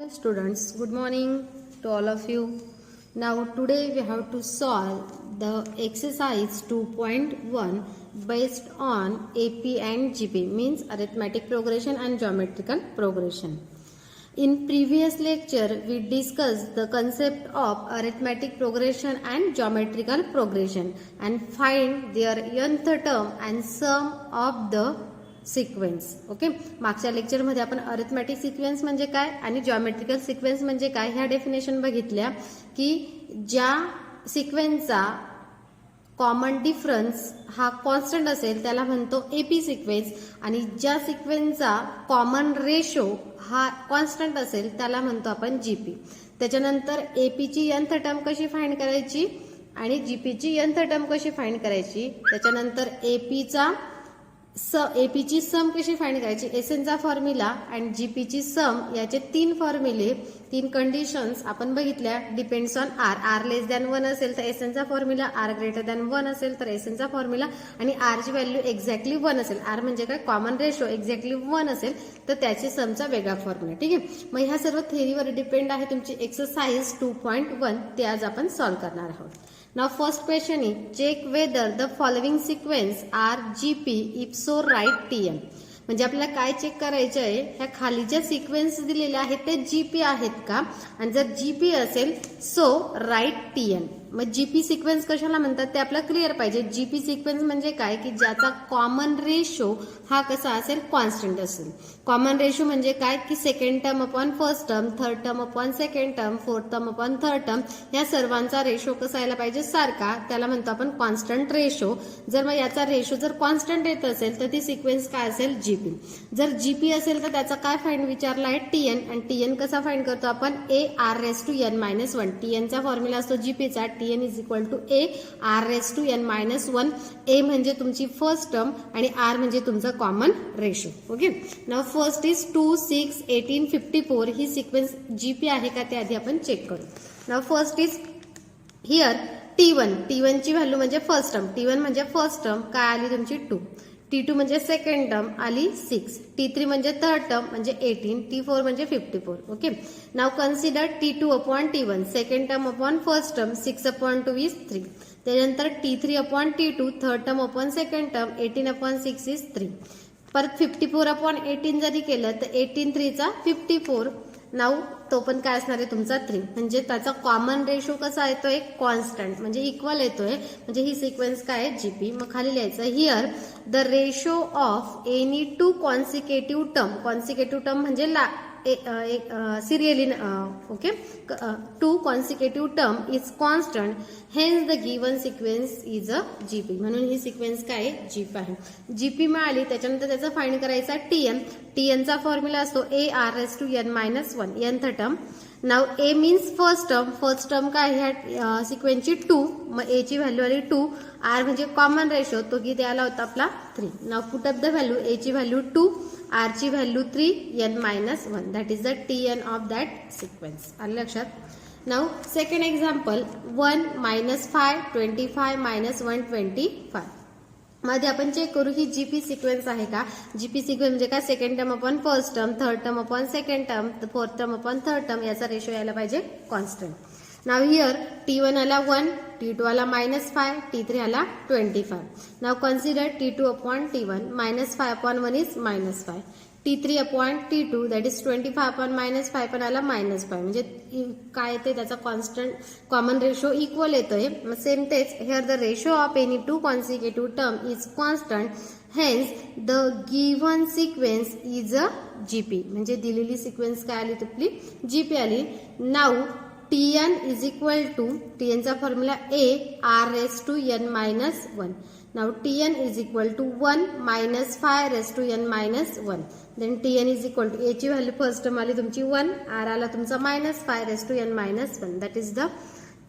Students, good morning to all of you. Now today we have to solve the exercise 2.1 based on AP and GP, means arithmetic progression and geometrical progression. In previous lecture we discussed the concept of arithmetic progression and geometrical progression and find their nth term and sum of the sequence. Okay, मागच्या लेक्चरमध्ये आपण arithmetic sequence म्हणजे काय आणि geometrical sequence म्हणजे काय ह्या definition बघितल्या की ज्या सिक्वेन्सचा कॉमन डिफरन्स हा कॉन्स्टंट असेल त्याला म्हणतो एपी सिक्वेन्स आणि ज्या सिक्वेन्सचा कॉमन रेशो हा कॉन्स्टंट असेल त्याला म्हणतो आपण जीपी. त्याच्यानंतर एपीची nth टर्म कशी फाइंड करायची आणि जीपीची nth टर्म कशी फाइंड करायची, त्याच्यानंतर एपीची सम कशी फाइंड करायची, एसएनचा फॉर्म्युला आणि जीपीची सम याचे तीन फॉर्म्युले, तीन कंडिशन्स आपण बघितल्या. Depends on r less than 1 असेल तर एसएनचा फॉर्म्युला, आर ग्रेटर दॅन 1 असेल तर एसएनचा फॉर्म्युला आणि आरची व्हॅल्यू एक्झॅक्टली 1 असेल, आर म्हणजे काय कॉमन रेशो एक्झॅक्टली 1 असेल तर त्याची समचा वेगळा फॉर्म्युला. ठीक आहे, मग ह्या सर्व थेअरीवर डिपेंड आहे तुमची एक्सरसाइज 2.1 ते आज आपण सॉल्व्ह करणार आहोत. Now first question is check whether the following sequence are GP, if so write TN. म्हणजे आपल्याला काय चेक करायचं आहे, ह्या खाली ज्या सिक्वेन्स दिलेल्या आहेत ते जीपी आहेत का, आणि जर जीपी असेल सो राईट टीएन. मग जीपी सिक्वेन्स कशाला म्हणतात ते आपल्याला क्लिअर पाहिजे. जीपी सिक्वेन्स म्हणजे काय की ज्याचा कॉमन रेशो हा कसा असेल, कॉन्स्टंट असेल. कॉमन रेशो म्हणजे काय की second term upon first term, third term upon second term, fourth term upon third term, या सर्वांचा रेशो कसा यायला पाहिजे, सारखा. त्याला म्हणतो आपण कॉन्स्टंट रेशो. जर मग याचा रेशो जर कॉन्स्टंट येत असेल तर ती सिक्वेन्स काय असेल, जीपी. जर जीपी असेल तर त्याचा काय फाइंड विचारला आहे, टीएन. आणि टीएन कसा फाइंड करतो आपण, a r raise to n minus 1. टीएनचा फॉर्म्युला असतो जीपीचा, TN is equal to a r raise to n minus 1. A म्हणजे तुमची फर्स्ट टर्म आणि आर म्हणजे तुमचा common ratio. Okay, now first is 2, 6, 18, 54. ही सिक्वेन्स जीपी आहे का ते आधी आपण चेक करू. Now first is here T one. T one ची व्हॅल्यू म्हणजे फर्स्ट टर्म, टी1 म्हणजे फर्स्ट टर्म काय आली तुमची 2. टी2 म्हणजे सेकंड टर्म आली 6. टी3 म्हणजे थर्ड टर्म म्हणजे 18. टी4 म्हणजे 54. Okay, now consider T two upon T one. Second term upon first term, 6 upon 2 is 3. त्यानंतर T three upon T two, third term upon second term, 18 upon 6 is 3. परत 54 अपॉन 18 जरी केलं तर 18 3 चा 54. नाउ तो पण काय असणार आहे तुमचा 3. म्हणजे त्याचा कॉमन रेशो कसा येतोय, कॉन्स्टंट म्हणजे इक्वल येतोय. म्हणजे ही सिक्वेन्स काय आहे, जीपी. मग खाली लिहायचं here the ratio of any two consecutive term. Consecutive term म्हणजे serially. Okay, two consecutive term is constant, hence the given sequence is a GP. म्हणून ही सिक्वेन्स काय आहे, जीपी आहे. जीपी मिळाली त्याच्यानंतर त्याचा फाइंड करायचा टीएन. टीएनचा फॉर्म्युला असतो a r raise to n minus 1, nth term. Now a means first term. First term काय ह्या सिक्वेन्सची 2. मग ए ची व्हॅल्यू आली 2. आर म्हणजे कॉमन रेशो, तो किती आला होता आपला 3. Now put up the value. A ची व्हॅल्यू 2, आर ची value 3, n minus 1. That is the TN of that sequence. आलं लक्षात. Now second example 1 minus 5 25 minus 1 25. मध्ये आपण चेक करू ही जीपी सिक्वेन्स आहे का. जीपी सिक्वेन्स म्हणजे काय, second term upon first term, third term upon second term, fourth term upon third term, याचा रेशो यायला पाहिजे कॉन्स्टंट. नाउ हिअर टी1 आला 1, टी2 आला मायनस 5, टी3 आला 25. Now consider T two upon T one. Minus 5 upon 1 is minus 5. T three upon T two that is 25 upon minus 5 पण आला minus 5. म्हणजे काय येते त्याचा कॉन्स्टंट कॉमन रेशो इक्वल येतोय. सेम तेच here the ratio of any two consecutive term is constant, hence the given sequence is a GP. म्हणजे दिलेली सिक्वेन्स काय आली आपली, जीपी आली. Now TN is equal to, टीएनचा formula a r raise to n minus 1. Now TN is equal to 1 minus 5 raise to n minus 1. Then TN is equal to, a ची value first term आली तुमची 1, r आला तुमचा minus 5 raise to n minus 1. That is the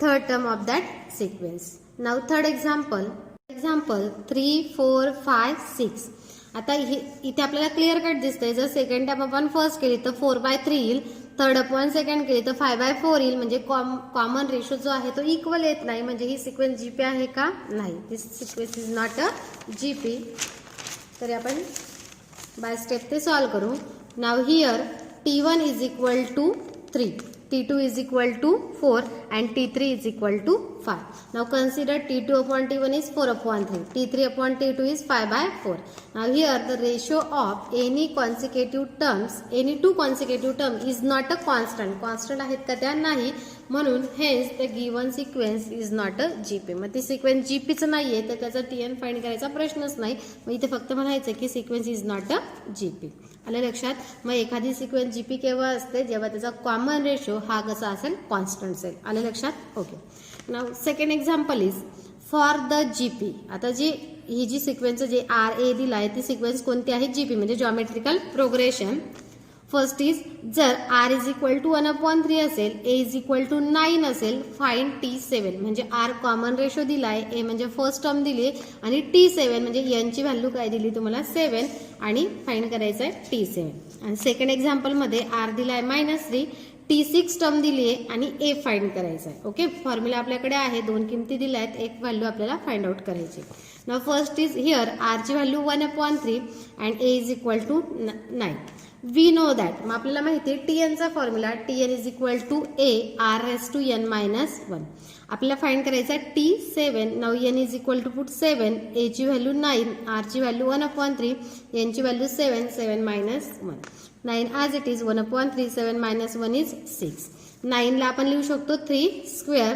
third term of that sequence. Now third example 3, 4, 5, 6. आता इथे आपल्याला clear cut दिसतंय. जर सेकंड टर्म अपॉन फर्स्ट केली तर 4/3 येईल, थर्ड अपॉन सेकंड केली तर 5/4 येईल. म्हणजे कॉमन रेशो जो आहे तो इक्वल येत नाही. म्हणजे ही सिक्वेन्स जीपी आहे का, नाही. This sequence is not a GP. तर आपण बाय स्टेप ते सॉल्व्ह करू. Now here T one is equal to 3. T2 is equal to 4 and T3 is equal to 5. Now consider T2 upon T1 is 4 upon 3. T3 upon T2 is 5 by 4. Now here the ratio of any consecutive terms, any two consecutive terms is not a constant. Constant आहेत का त्या नाही, म्हणून hence the given sequence is not a GP. मग ती sequence जीपीचं नाहीये तर त्याचा TN फाइंड करायचा प्रश्नच नाही. मग इथे फक्त म्हणायचं की sequence is not a GP. आलं लक्षात. मग एखादी सिक्वेन्स जीपी केव्हा असते, जेव्हा त्याचा कॉमन रेशो हा कसा असेल, कॉन्स्टंट असेल. आलं लक्षात. Okay. Now second example is for the GP. आता ही जी सिक्वेन्स जे आर ए दिला आहे ती सिक्वेन्स कोणती आहे, जीपी म्हणजे जॉमेट्रिकल प्रोग्रेशन. फर्स्ट इज जर आर इज इक्वल टू 1/3 असेल, ए इज इक्वल टू 9 असेल, फाइंड T7. म्हणजे आर कॉमन रेशो दिलाय, ए म्हणजे फर्स्ट टर्म दिली आणि T7 म्हणजे यांची व्हॅल्यू काय दिली तुम्हाला 7 आणि फाइंड करायचं आहे T7. आणि सेकंड एक्झाम्पल मध्ये आर दिलाय -3, T6 टर्म दिली आहे आणि ए फाइंड करायचा आहे. ओके. फॉर्म्युला आपल्याकडे आहे, दोन किमती दिल्या आहेत, एक व्हॅल्यू आपल्याला फाइंड आउट करायची. Now first is here r ची value 1/3 and a is equal to 9. We know that. मग आपल्याला माहिती आहे टीएनचा formula TN is equal to a r raise to n -1. आपल्याला फाइंड करायचा आहे T7. Now n is equal to put 7, a ची व्हॅल्यू 9, आर ची व्हॅल्यू 1/3, n ची value 7, 7 -1. 9 as it is 1/3, 7 -1 is 6. 9 ला आपण लिहू शकतो 3 square.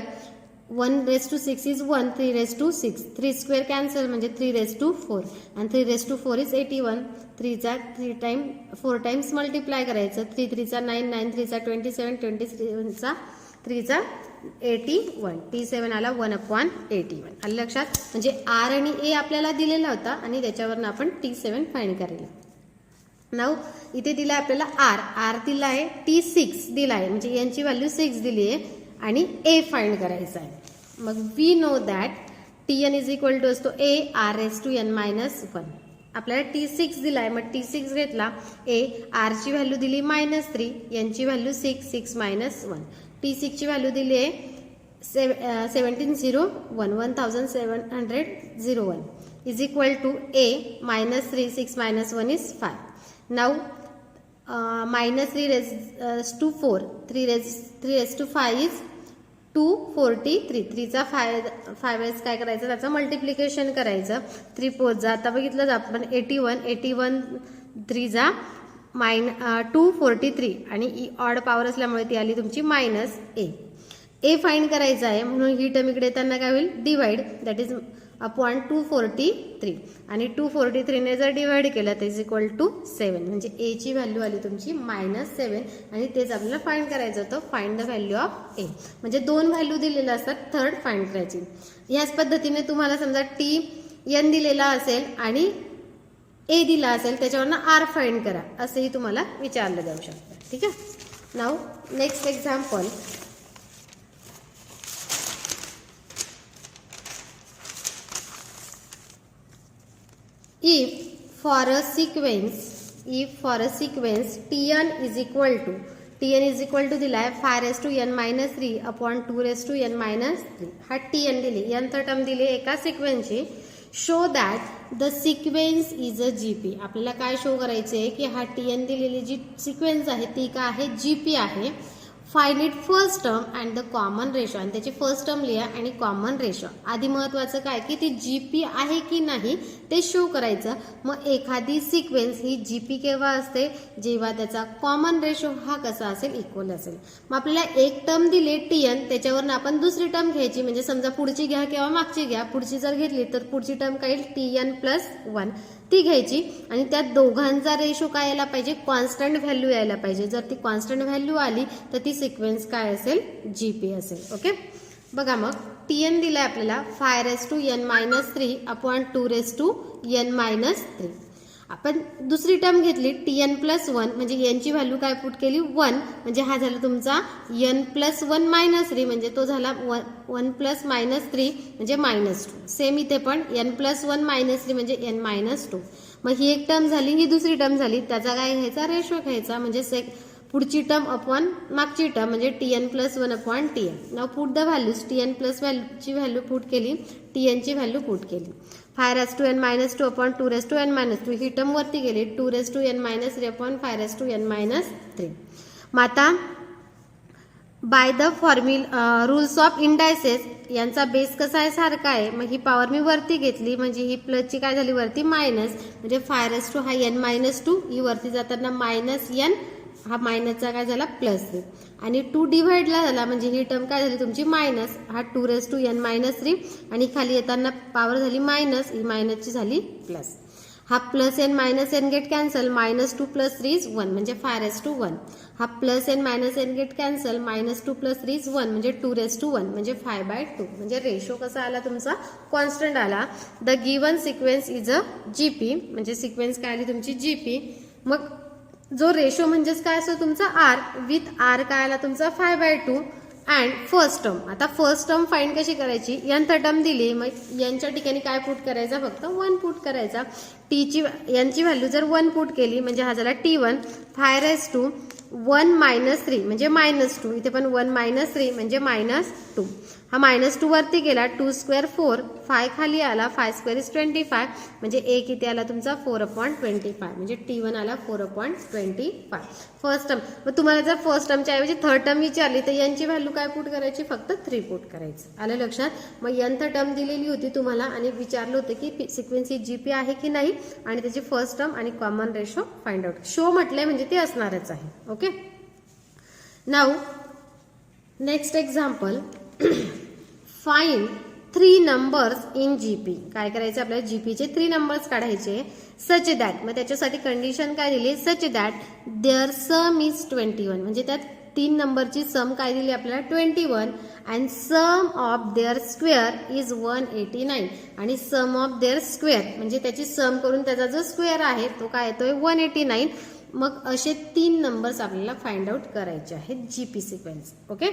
1 raise to 6 is 1, 3 raise to 6, 3 square cancel म्हणजे 3 रेस टू 4 आणि 3 रेस टू 4 इज 81. 3 चा 4 टाइम्स मल्टिप्लाय करायचं. 3 3 चा 9, 9 3 चा 27, 27 चा 3 चा 81. T7 आला 1/81. आलं लक्षात. म्हणजे आर आणि ए आपल्याला दिलेला होता आणि त्याच्यावरनं आपण T7 फाइंड करायला. नाउ इथे दिलाय आपल्याला आर दिला आहे, T6 दिला आहे म्हणजे यांची व्हॅल्यू 6 दिली आहे आणि ए फाइंड करायचा आहे. मग we know that TN is equal to असतो a r raise to n -1. आपल्याला T6 दिलाय, मग T6 घेतला, ए आर ची व्हॅल्यू दिली -3, यांची व्हॅल्यू 6, 6 -1. T6 ची व्हॅल्यू दिली आहे 1701 is equal to a -3, 6 -1 is 5. Now -3 raise to 4, 3 raise to 5 is 243. 3 चा 5 वेळेस काय करायचं, त्याचं मल्टिप्लिकेशन करायचं. 3 4 जा, आता बघितलं आपण 81 3 जा 243 आणि ऑड पॉवर असल्यामुळे ती आली तुमची -a. ए फाइंड करायचा आहे म्हणून ही टर्म इकडे येताना काय होईल, डिवाइड, दॅट इज अपॉन 243 आणि 243 ने जर डिवाइड केलं तर इज इक्वल टू 7 म्हणजे ए ची व्हॅल्यू आली तुमची -7 आणि तेच आपल्याला फाइंड करायचं होतं. फाइंड द व्हॅल्यू ऑफ ए. म्हणजे दोन व्हॅल्यू दिलेल्या असतात, थर्ड फाइंड करायची. याच पद्धतीने तुम्हाला समजा TN दिलेला असेल आणि ए दिला असेल, त्याच्यावरनं आर फाइंड करा असंही तुम्हाला विचारलं जाऊ शकतं. ठीक आहे. Now next example. If for a sequence TN is equal to दिलाय 5 raised to n -3 upon 2 raised to n -3. हा TN दिली, nth टर्म दिली एका सिक्वेन्सची. Show that the sequence is a GP. आपल्याला काय शो करायचे आहे की हा TN दिलेली जी सिक्वेन्स आहे ती काय आहे, जीपी आहे. Find it first term and the common ratio. आणि त्याची फर्स्ट टर्म लिहा आणि कॉमन रेशो. आधी महत्वाचं काय की ती जीपी आहे की नाही ते शो करायचं. मग एखादी सिक्वेन्स ही जीपी केव्हा असते, जेव्हा त्याचा कॉमन रेशो हा कसा असेल, इक्वल असेल. मग आपल्याला एक टर्म दिली TN, त्याच्यावरून आपण दुसरी टर्म घ्यायची. म्हणजे समजा पुढची घ्या किंवा मागची घ्या. पुढची जर घेतली तर पुढची टर्म काय येईल, TN+1 ती घ्यायची आणि त्या दोघांचा रेशो काय यायला पाहिजे, कॉन्स्टंट व्हॅल्यू यायला पाहिजे. जर ती कॉन्स्टंट व्हॅल्यू आली तर ती सिक्वेन्स काय असेल, जीपी असेल. ओके. बघा मग TN दिलाय आपल्याला 5 raised to n -3 upon 2 raised to n -3. आपण दुसरी टर्म घेतली TN+1 म्हणजे यांची व्हॅल्यू काय पुट केली 1 म्हणजे हा झाला तुमचा n+1 -3 म्हणजे तो झाला 1 + -3 म्हणजे -2. सेम इथे पण n+1 -3 म्हणजे n -2. मग ही एक टर्म झाली, ही दुसरी टर्म झाली, त्याचा काय घ्यायचा, रेशो घ्यायचा. म्हणजे पुढची टर्म अपॉन मागची टर्म म्हणजे TN+1 upon TN. Now put the values. TN+ ची व्हॅल्यू पुट केली, TN ची व्हॅल्यू पुट केली. 5 raised to n -2 upon 2 raised to n -2 he term वरती गेली. 2 raised to n -3 upon 5 raised to n -3. मग आता by the rules of indices यांचा base कसा आहे, सारखा आहे. मग ही पॉवर मी वरती घेतली म्हणजे ही प्लसची काय झाली वरती मायनस, म्हणजे 5 हा n-2 ही वरती जाताना -n हा मायनसचा काय झाला प्लस आणि 2 डिव्हाइडला झाला म्हणजे ही टर्म काय झाली तुमची मायनस, हा 2n-3 आणि खाली येताना पॉवर झाली मायनस, ही मायनसची झाली प्लस. हा plus n minus n get cancel, -2 + 3 = 1 म्हणजे 5/1. हा plus n minus n get cancel, -2 + 3 = 1 म्हणजे 2/1 म्हणजे 5/2. म्हणजे रेशो कसा आला तुमचा कॉन्स्टंट आला. The given sequence is a GP, म्हणजे सिक्वेन्स काय आली तुमची जीपी. मग जो रेशो म्हणजेच काय असतो तुमचा आर, विथ आर काय आला तुमचा 5/2 अँड फर्स्ट टर्म. आता फर्स्ट टर्म फाइंड कशी करायची, nth टर्म दिली मग यांच्या ठिकाणी काय पुट करायचा, फक्त 1 पुट करायचा. टीची यांची व्हॅल्यू जर 1 पुट केली म्हणजे हा झाला T1, 5/1 -3 म्हणजे -2, इथे पण 1 - 3 म्हणजे -2. हा -2 वरती गेला, 2² 4, 5 खाली आला, 5² = 25 म्हणजे a किती आला तुमचा 4/25 म्हणजे T1 आला 4/25 फर्स्ट टर्म. मग तुम्हाला जर फर्स्ट टर्मच्या ऐवजी थर्ड टर्म विचारली तर यांची व्हॅल्यू काय पुट करायची, फक्त 3 पुट करायचं. आलं लक्षात. मग nth टर्म दिलेली होती तुम्हाला आणि विचारलं होतं की सिक्वेन्स ही जीपी आहे की नाही आणि त्याची फर्स्ट टर्म आणि common ratio find out. Show म्हटलंय म्हणजे ते असणारच आहे. Okay. Now next example, find 3 numbers in GP. काय करायचं आपल्याला जीपीचे 3 नंबर्स काढायचे. सच दॅट, मग त्याच्यासाठी कंडिशन काय दिली, such that their sum is 21 म्हणजे त्यात 3 नंबरची सम काय दिली आपल्याला 21 and sum of their square is 189 आणि सम ऑफ देअर स्क्वेअर म्हणजे त्याची सम करून त्याचा जो स्क्वेअर आहे तो काय येतोय 189. मग असे 3 नंबर्स आपल्याला फाइंड आउट करायचे आहेत GP sequence. Okay.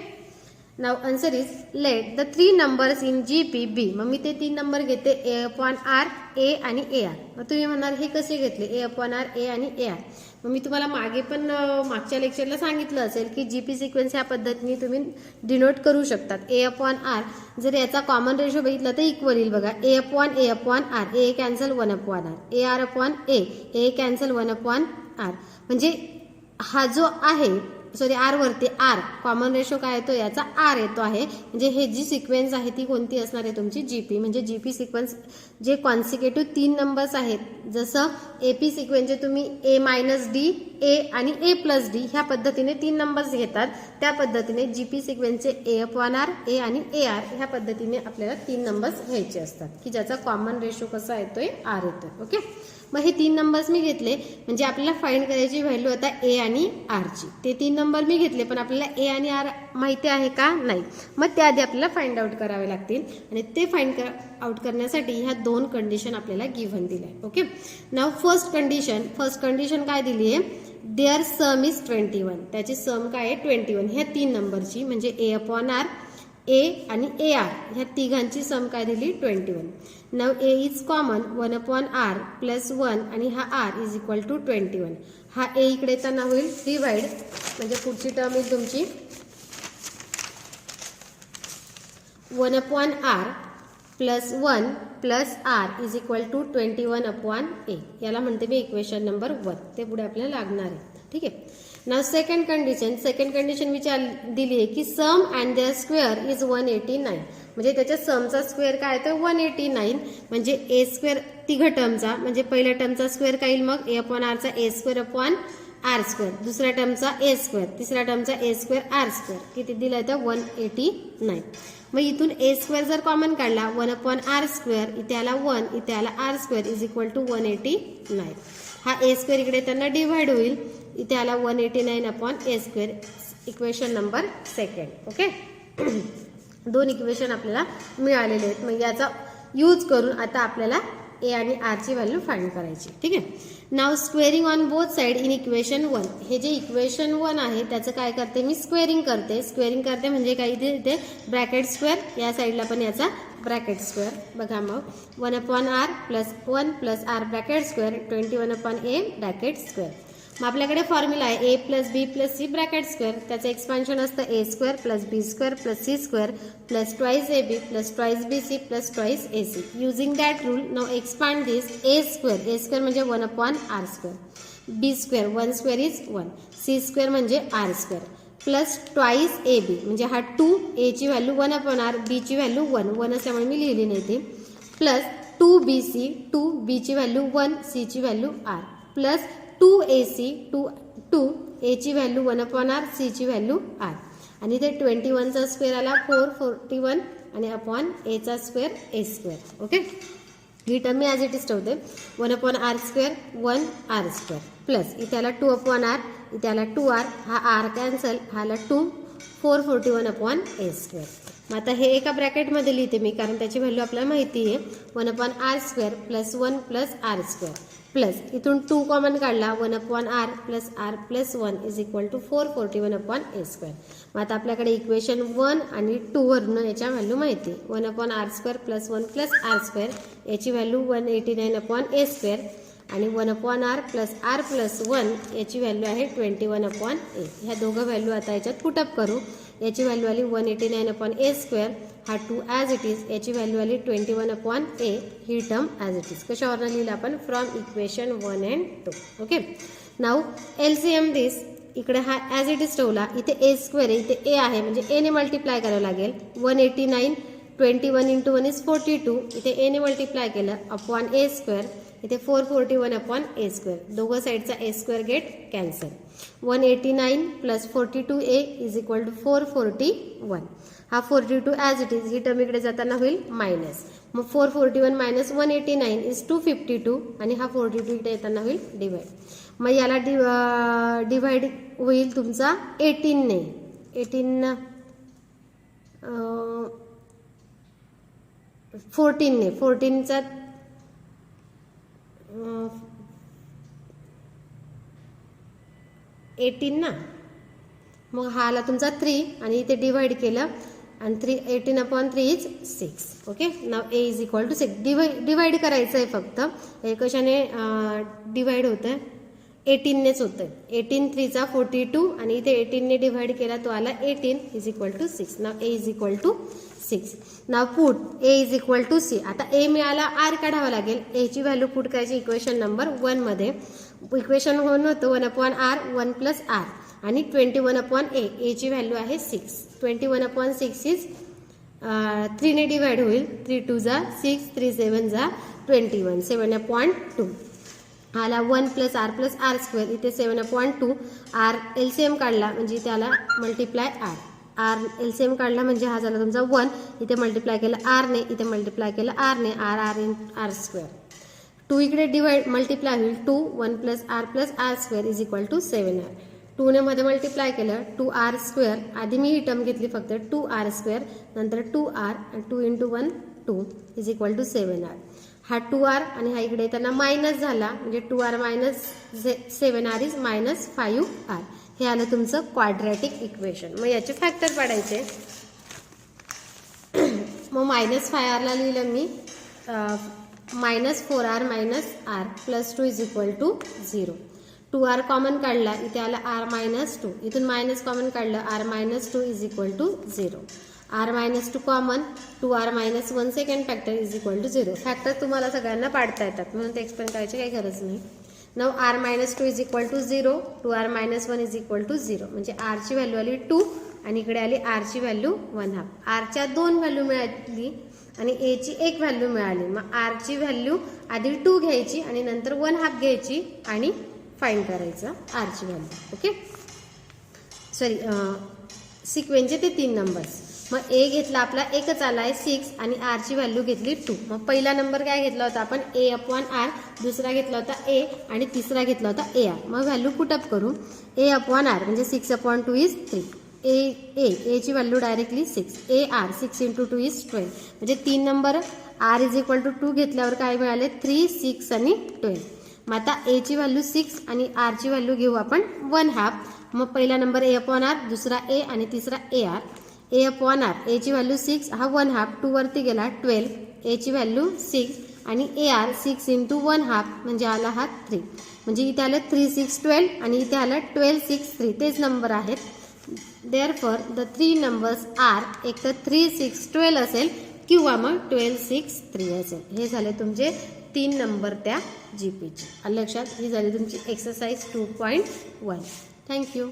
Now answer is let the 3 numbers in GP be. मग मी ते 3 नंबर घेते A/R, A आणि AR. मग तुम्ही म्हणणार हे कसे घेतले A/R, A आणि AR. मग मी तुम्हाला मागे पण मागच्या लेक्चरला सांगितलं असेल की जीपी सिक्वेन्स ह्या पद्धतीने तुम्ही डिनोट करू शकतात. A/R जर याचा कॉमन रेशो बघितला तर इक्वल येईल बघा, A/A/R, A cancel 1/R, AR/A, A cancel 1/R. म्हणजे हा जो आहे सॉरी आर वरती आर कॉमन रेशो काय येतो याचा आर येतो आहे. म्हणजे हे जी सिक्वेन्स आहे ती कोणती असणार आहे तुमची जीपी. म्हणजे जीपी सिक्वेन्स जे कॉन्सिक्युटिव्ह 3 नंबर्स आहेत जसं एपी सिक्वेन्सचे तुम्ही A-D, A आणि A+D ह्या पद्धतीने 3 नंबर्स घेतात त्या पद्धतीने जीपी सिक्वेन्सचे A/R, A आणि AR ह्या पद्धतीने आपल्याला 3 नंबर्स घ्यायचे असतात की ज्याचा कॉमन रेशो कसा येतोय आर येतोय. ओके. मग हे 3 नंबर्स मी घेतले म्हणजे आपल्याला फाइंड करायची व्हॅल्यू आता A आणि R ची. ते 3 नंबर मी घेतले पण आपल्याला A आणि R माहिती आहे का नाही. मग त्याआधी आपल्याला फाइंड आउट करावे लागतील आणि ते फाइंड आउट करण्यासाठी ह्या 2 कंडिशन आपल्याला गिव्हन दिल्या. ओके. नाउ फर्स्ट कंडिशन काय दिली आहे, देअर सम इज 21. त्याची सम काय आहे 21 ह्या 3 नंबरची म्हणजे A/R, A आणि AR ह्या तिघांची सम काय दिली 21. Now A is common 1/R + 1 आणि हा R इज इक्वल टू 21. हा A इकडे येताना होईल डिवाइड म्हणजे पुढची टर्म येईल तुमची 1/R + 1 + R is equal to 21/A. याला म्हणते मी इक्वेशन नंबर 1. ते पुढे आपल्याला लागणार आहे. ठीक आहे. नाउ सेकंड कंडिशन विचार दिली आहे की सम अँड देअर स्क्वेअर इज 189. म्हणजे त्याच्या समचा स्क्वेअर काय तर 189 म्हणजे A² तिघ टर्मचा म्हणजे पहिल्या टर्मचा स्क्वेअर काय येईल मग A/R चा A²/R², दुसऱ्या टर्मचा A², तिसऱ्या टर्मचा A² R². किती दिला तर 189. मग इथून A² जर कॉमन काढला 1/R², इथे आला 1, इथे आला R² इज इक्वल टू 189. हा A² इकडे त्यांना डिव्हाइड होईल, इथे आला 189/A². Equation number 2. Okay. 2 equation आपल्याला मिळालेले आहेत. मग याचा यूज करून आता आपल्याला A आणि R ची व्हॅल्यू फाइंड करायची. ठीक आहे. Now squaring on both side in equation 1. हे जे इक्वेशन 1 आहे त्याचं काय करते मी स्क्वेअरिंग करते म्हणजे काय इथे ब्रॅकेट स्क्वेअर, या साईडला पण याचा ब्रॅकेट स्क्वेअर. बघा मग 1/R + 1 + R bracket square 21/A bracket square. मग आपल्याकडे फॉर्म्युला आहे A + B + C bracket square. त्याचं एक्सपान्शन असतं A² + B² + C² + 2AB + 2BC + 2AC. Using that rule now expand this A² म्हणजे 1/R², B² 1² इज 1, C² म्हणजे R². Plus twice A B, म्हणजे हा 2 एची व्हॅल्यू 1/r, बीची value 1 असल्यामुळे मी लिहिली नाही ती, प्लस 2BC, 2बीची व्हॅल्यू 1, सीची व्हॅल्यू r, प्लस 2AC, 2 एची व्हॅल्यू 1/r, सीची व्हॅल्यू r, आणि ते 21चा स्क्वेअर आला 441 आणि अपॉन एचा square A square. Okay, he term me as it is ठेवते. 1/r square 1r square, plus इथे आला 2/r, इथे आला 2r, हा r कॅन्सल, हा आला 2, 441 अपॉन ए स्क्वेअर. मग आता हे एका ब्रॅकेटमध्ये लिहिते मी, कारण त्याची व्हॅल्यू आपल्याला माहिती आहे. 1/r square plus 1 plus r square, plus इथून 2 कॉमन काढला, 1/r plus r plus 1 is equal to 441 upon a square. मग आता आपल्याकडे इक्वेशन 1 आणि 2 वरून याच्या व्हॅल्यू माहिती आहे. 1/r square plus 1 plus r square, याची व्हॅल्यू 189 अपॉन ए स्क्वेअर, आणि 1/r प्लस r प्लस 1 याची व्हॅल्यू आहे 21 अपॉन ए. ह्या दोघं व्हॅल्यू आता याच्यात पुटअप करू. याची व्हॅल्यू आली 189 अपॉन ए स्क्वेअर, हा 2 ॲज इट इज, याची व्हॅल्यू आली 21 अपॉन ए, ही टर्म ॲज इट इज. कशावरनं लिहिलं आपण? From equation 1 and 2. Okay, now LCM this, इकडे हा ॲज इट इज ठेवला, इथे ए स्क्वेअर आहे, इथे ए आहे, म्हणजे एने मल्टिप्लाय करावं लागेल. 189, 21 इंटू 1 इज 42, इथे एने मल्टिप्लाय केलं अपॉन ए स्क्वेअर, इथे 441 अपॉन ए स्क्वेअर, दोघं साईडचा a square get cancel. 189 plus 42a is equal to 441. हा 42 ॲज इट इज, ही टर्म इकडे जाताना होईल मायनस. मग 441 मायनस 189 इज 252, आणि हा 42 इकडे येताना होईल डिवाइड. मग याला डिवाइड होईल तुमचा 18 ने, 14 ने, 14चा 18 ना, मग हा आला तुमचा 3, आणि इथे डिवाइड केलं, आणि 18 upon 3 is 6. Okay, now a is equal to 6. Divide करायचं आहे फक्त. हे कशाने डिवाइड होतं आहे? 18नेच होतं आहे. 18 3चा 42, आणि इथे 18ने डिवाइड केला, तो आला 18 is equal to 6. Now a is equal to 6. Now put a is equal to c. आता ए मिळाला, आर काढावा लागेल. एची व्हॅल्यू पुट करायची इक्वेशन नंबर 1 मध्ये. इक्वेशन 1 होतं 1/r 1 प्लस r, आणि 21 अपॉन ए, एची व्हॅल्यू आहे 6. 21 अपॉन 6 इज 3 ने डिवाइड होईल. 3 2 जा 6, 3 7 जा 21, 7/2. आला 1 प्लस r स्क्वेअर, इथे 7/2. r LCM काढला म्हणजे इथे आला मल्टिप्लाय r LCM काढला म्हणजे हा झाला तुमचा 1, इथे मल्टिप्लाय केलं r ने, इथे मल्टिप्लाय केलं r ने, r स्क्वेअर. 2 इकडे डिवाइड मल्टिप्लाय होईल 2, 1 plus r square is equal to 7r. 2 ने मध्ये मल्टिप्लाय केलं 2r स्क्वेअर, आधी मी ही टर्म घेतली फक्त 2r स्क्वेअर, नंतर 2r, आणि 2 into 1 2 is equal to 7r. हा 2r आणि हा इकडे येताना मायनस झाला, म्हणजे 2r minus 7r is minus 5r. हे आलं तुमचं क्वाड्रॅटिक इक्वेशन. मग याचे फॅक्टर पाडायचे. मग -5rला लिहिलं मी -4r minus r plus 2 is equal to 0. 2r common काढला, इथे आला r मायनस 2, इथून मायनस कॉमन काढलं, r minus 2 is equal to 0. r minus 2 common, 2r minus 1 second factor is equal to 0. Factor तुम्हाला सगळ्यांना पाडता येतात, म्हणून ते एक्सप्लेन करायची काही गरज नाही. Now r minus 2 is equal to 0, 2r minus 1 is equal to 0, म्हणजे r ची व्हॅल्यू आली 2, आणि इकडे आली r ची व्हॅल्यू 1/2. r च्या 2 व्हॅल्यू मिळाली, आणि a ची 1 व्हॅल्यू मिळाली. मग r ची व्हॅल्यू आधी 2 घ्यायची, आणि नंतर 1/2 घ्यायची, आणि फाइंड करायचं r ची व्हॅल्यू. ओके, सॉरी, सिक्वेन्सचे ते 3 नंबर्स. मग ए घेतला आपला एकच आला आहे 6, आणि r ची व्हॅल्यू घेतली 2. मग पहिला नंबर काय घेतला होता आपण? a/r, दुसरा घेतला होता a, आणि तिसरा घेतला होता ar. मग व्हॅल्यू पुटअप करू. a/r म्हणजे 6/2 इज 3. ए ची value directly 6. ar 6 into 2 is 12, म्हणजे 3 number r is equal to 2 घेतल्यावर काय मिळाले? 3, 6 आणि 12. मग आता a ची व्हॅल्यू 6 आणि r ची व्हॅल्यू घेऊ आपण 1/2. मग पहिला नंबर a/r, दुसरा a, आणि तिसरा ar. a/r, a ची व्हॅल्यू 6, हा 1/2, 2 वरती गेला 12, a ची व्हॅल्यू 6, आणि ar 6 इंटू 1/2 म्हणजे आला हा 3, म्हणजे इथे आलं 3, 6, 12, आणि इथे आलं 12, 6, 3. तेच नंबर आहेत. देअरफॉर द 3 नंबर्स आर एक तर 3, 6, 12 असेल, किंवा मग 12, 6, 3 असेल. हे झाले तुमचे 3 नंबर त्या जीपीचे. लक्षात, ही झाली तुमची एक्सरसाइज 2.1. थँक्यू.